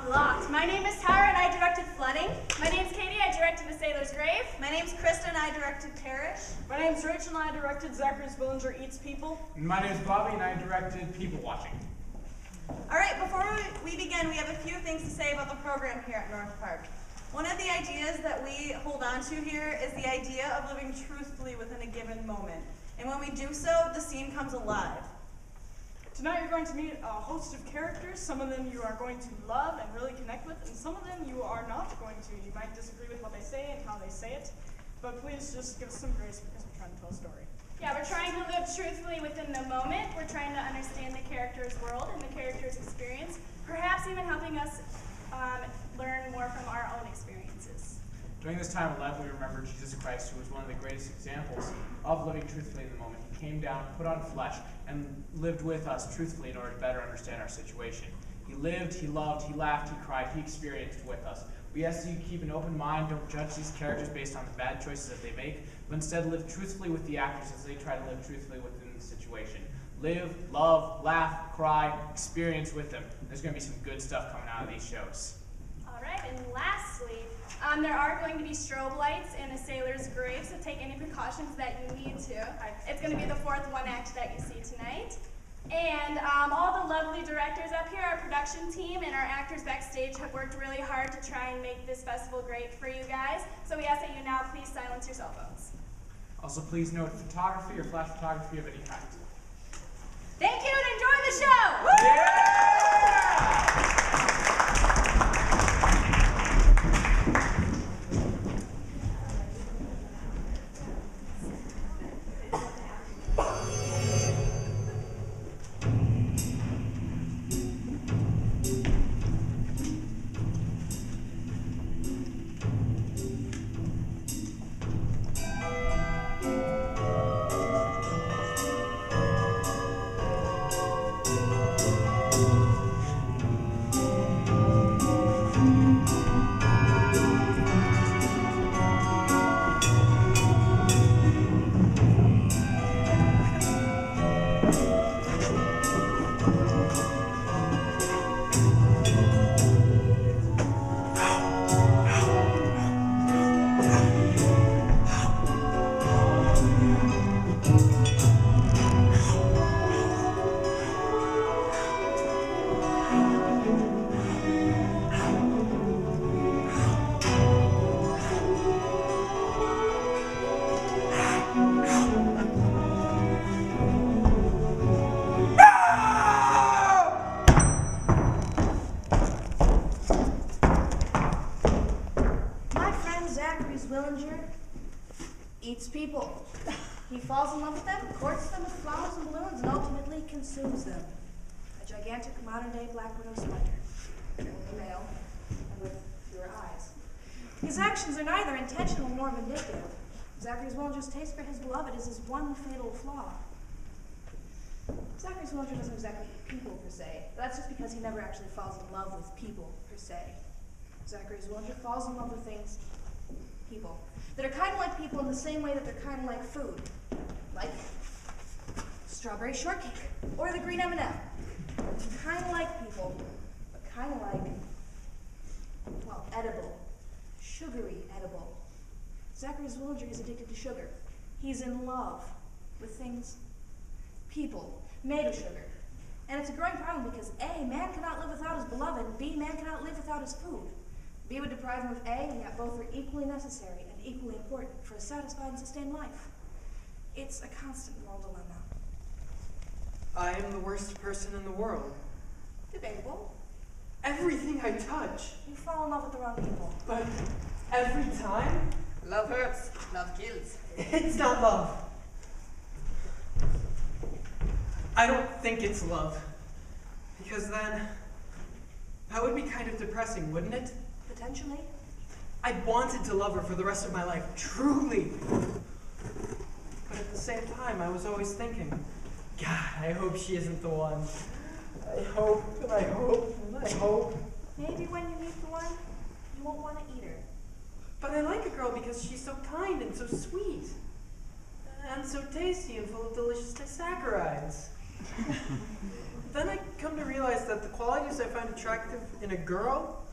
Unlocked. My name is Tara and I directed Flooding. My name's Katie, I directed A Sailor's Grave. My name's Krista and I directed Carish. My name's Rachel and I directed Zachary Zwillinger Eats People. And my name's Bobby and I directed People Watching. Alright, before we begin, we have a few things to say about the program here at North Park. One of the ideas that we hold on to here is the idea of living truthfully within a given moment. And when we do so, the scene comes alive. Tonight you're going to meet a host of characters. Some of them you are going to love and really connect with, and some of them you are not going to. You might disagree with what they say and how they say it, but please just give us some grace because we're trying to tell a story. Yeah, we're trying to live truthfully within the moment. We're trying to understand the character's world and the character's experience, perhaps even helping us learn more from our own experiences. During this time of life, we remember Jesus Christ, who was one of the greatest examples of living truthfully in the moment. He came down, put on flesh, and lived with us truthfully in order to better understand our situation. He lived, he loved, he laughed, he cried, he experienced with us. We ask that you keep an open mind, don't judge these characters based on the bad choices that they make, but instead live truthfully with the actors as they try to live truthfully within the situation. Live, love, laugh, cry, experience with them. There's going to be some good stuff coming out of these shows. All right, and lastly, there are going to be strobe lights in A Sailor's Grave, so take any precautions that you need to. It's going to be the fourth one act that you see tonight. And all the lovely directors up here, our production team, and our actors backstage have worked really hard to try and make this festival great for you guys. So we ask that you now please silence your cell phones. Also, please note photography or flash photography of any kind. Thank you and enjoy the show! Yeah! Zachary Zwillinger eats people. He falls in love with them, courts them with flowers and balloons, and ultimately consumes them. A gigantic modern-day black widow spider, only male, and with fewer eyes. His actions are neither intentional nor vindictive. Zachary Zwillinger's taste for his beloved is his one fatal flaw. Zachary Zwillinger doesn't exactly eat people, per se. But that's just because he never actually falls in love with people, per se. Zachary Zwillinger falls in love with things, people, that are kind of like people in the same way that they're kind of like food. Like strawberry shortcake, or the green M&M. Kind of like people, but kind of like, well, edible. Sugary edible. Zachary Zwillinger is addicted to sugar. He's in love with things, people, made of sugar. And it's a growing problem because A, man cannot live without his beloved, and B, man cannot live without his food. B would deprive him of A, and yet both are equally necessary and equally important for a satisfied and sustained life. It's a constant moral dilemma. I am the worst person in the world. Debatable. Everything I touch. You fall in love with the wrong people. But every time, Love hurts, love kills. it's not love. I don't think it's love. Because then, that would be kind of depressing, wouldn't it? Potentially. I wanted to love her for the rest of my life, truly. But at the same time, I was always thinking, God, I hope she isn't the one. I hope, and I hope, and I hope. Maybe when you meet the one, you won't want to eat her. But I like a girl because she's so kind and so sweet. And so tasty and full of delicious disaccharides. then I come to realize that the qualities I find attractive in a girl,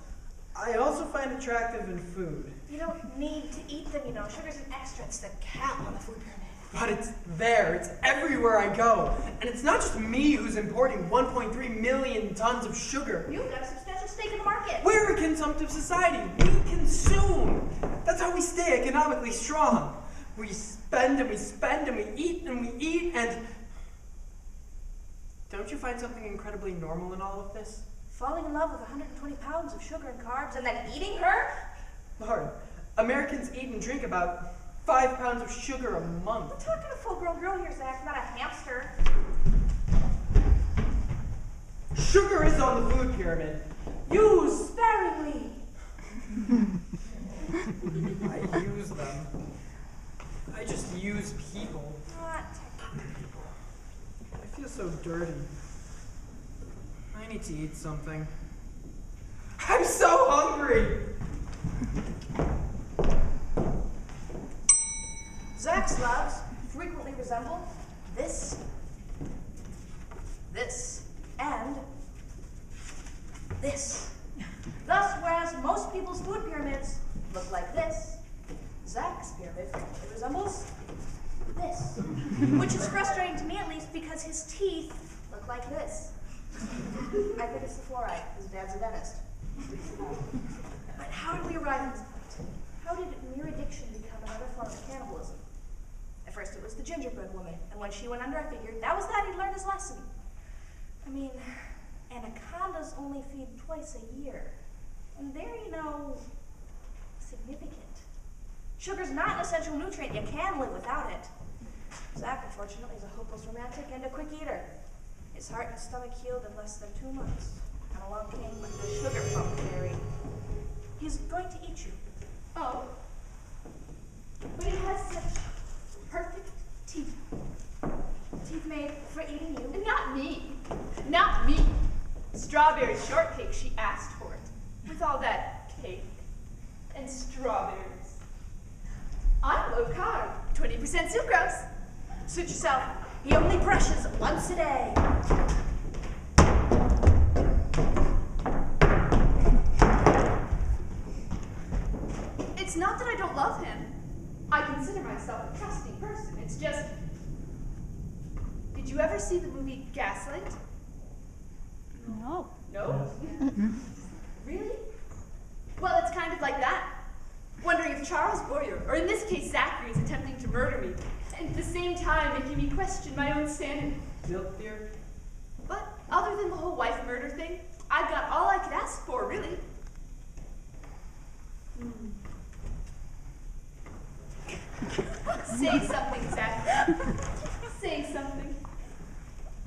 I also find attractive in food. You don't need to eat them, you know. Sugar's an extra. It's the cap on the food pyramid. But it's there. It's everywhere I go. And it's not just me who's importing 1.3 million tons of sugar. You've got a substantial stake in the market. We're a consumptive society. We consume. That's how we stay economically strong. We spend and we spend and we eat and... Don't you find something incredibly normal in all of this? Falling in love with 120 pounds of sugar and carbs and then eating her? Lord, Americans eat and drink about 5 pounds of sugar a month. We're talking a full-grown girl here, Zach, not a hamster. Sugar is on the food pyramid. Use sparingly. I use them. I just use people. Not technically. I feel so dirty. I need to eat something. I'm so hungry! Zach's loves frequently resemble this, and this. Thus, whereas most people's food pyramids look like this, Zach's pyramid frequently resembles this. Which is frustrating to me, at least, because his teeth look like this. I think it's the fluoride. His dad's a dentist. But how did we arrive at this point? How did mere addiction become another form of cannibalism? At first it was the gingerbread woman, and when she went under, I figured that was that. He'd learned his lesson. I mean, anacondas only feed twice a year. And they're, you know, significant. Sugar's not an essential nutrient. You can live without it. Zach, unfortunately, is a hopeless romantic and a quick eater. His heart and stomach healed in less than 2 months. And along came the Sugar Plum Fairy. He's going to eat you. Oh. But he has such perfect teeth. Teeth made for eating you. And not me. Not me. Strawberry shortcake, she asked for it. With all that cake and strawberries. I'm low carb, 20% sucrose. Suit yourself. He only brushes once a day. It's not that I don't love him. I consider myself a trusting person. It's just... Did you ever see the movie Gaslight? No. No? Really? Well, it's kind of like that. Wondering if Charles Boyer, or in this case Zachary, is attempting to murder me, and at the same time making me question my own sanity. Milk beer? But other than the whole wife murder thing, I've got all I could ask for, really. Say something, Zachary. Say something.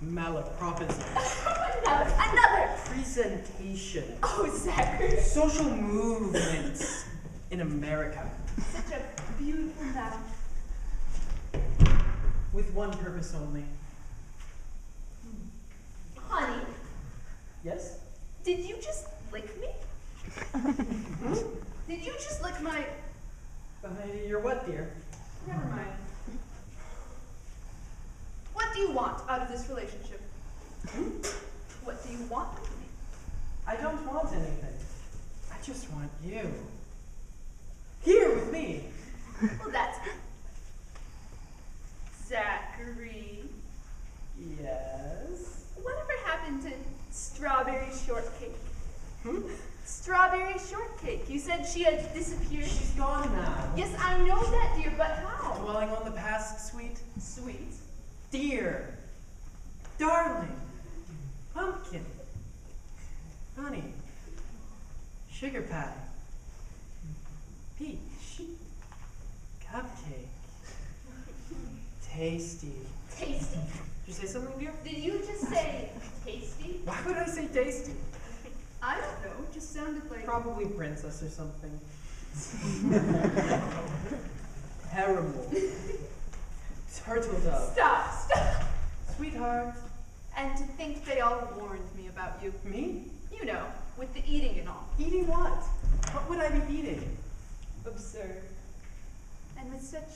Malapropism. Another. Presentation. Oh, Zachary. Social movements in America. Such a beautiful mouth. With one purpose only. Honey, Yes? did you just lick me? Did you just lick my... You're what, dear? Never mind. What do you want out of this relationship? What do you want with me? I don't want anything. I just want you. Here with me. Well, that's good. Zachary, Yes? whatever happened to strawberry shortcake? Hmm? Strawberry shortcake. You said she had disappeared. She's gone now. Yes, I know that, dear, but how? Dwelling on the past, sweet. Sweet. Dear. Darling. Pumpkin. Honey. Sugar pie. Peach. Cupcake. Tasty. Tasty. Did you say something, dear? Did you just say tasty? Why would I say tasty? I don't know. It just sounded like... Probably princess or something. Terrible. Turtle dove. Stop. Sweetheart. And to think they all warned me about you. Me? You know, with the eating and all. Eating what? What would I be eating? Absurd. And with such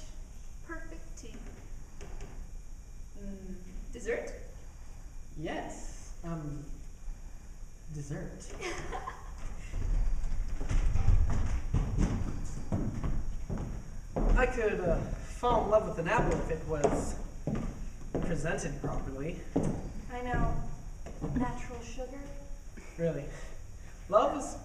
perfect teeth. Dessert? Yes. dessert. I could fall in love with an apple if it was presented properly. I know. Natural sugar. Really. Love is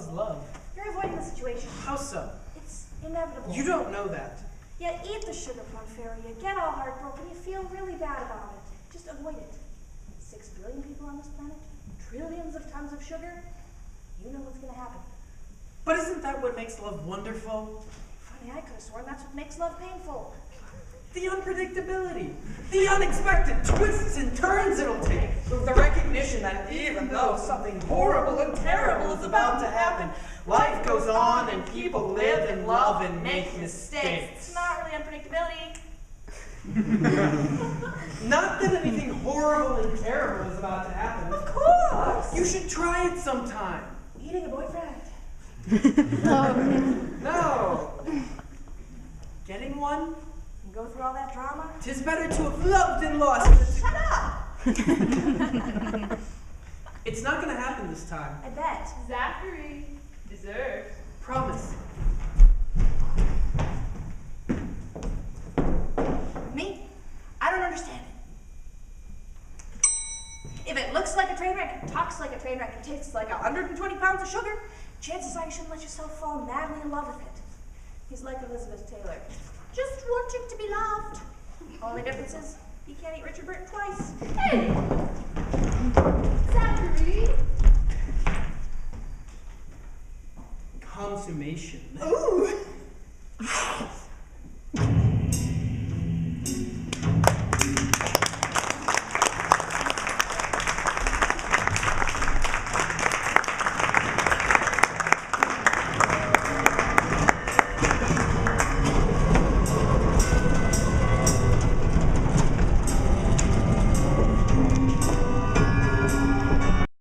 love. You're avoiding the situation. How so? It's inevitable. You don't know that. You eat the Sugar Plum Fairy, you get all heartbroken, you feel really bad about it. Just avoid it. 6 billion people on this planet, trillions of tons of sugar. You know what's gonna happen. But isn't that what makes love wonderful? Funny, I could have sworn that's what makes love painful. The unpredictability, the unexpected twists and turns it'll take, with the recognition that even though something horrible and terrible is about to happen, life goes on and people live and love and make mistakes. It's not really unpredictability. Not that anything horrible and terrible is about to happen. Of course! You should try it sometime. Eating a boyfriend. No. Getting one? And go through all that drama. 'Tis better to have loved and lost than to... Shut up! It's not gonna happen this time. I bet. Zachary, dessert. Promise. Me? I don't understand it. If it looks like a train wreck, and talks like a train wreck, and tastes like 120 pounds of sugar, chances are you shouldn't let yourself fall madly in love with it. He's like Elizabeth Taylor. Just wanting to be loved. Only difference is, you can't eat Richard Burton twice. Hey! Zachary! Consummation. Ooh!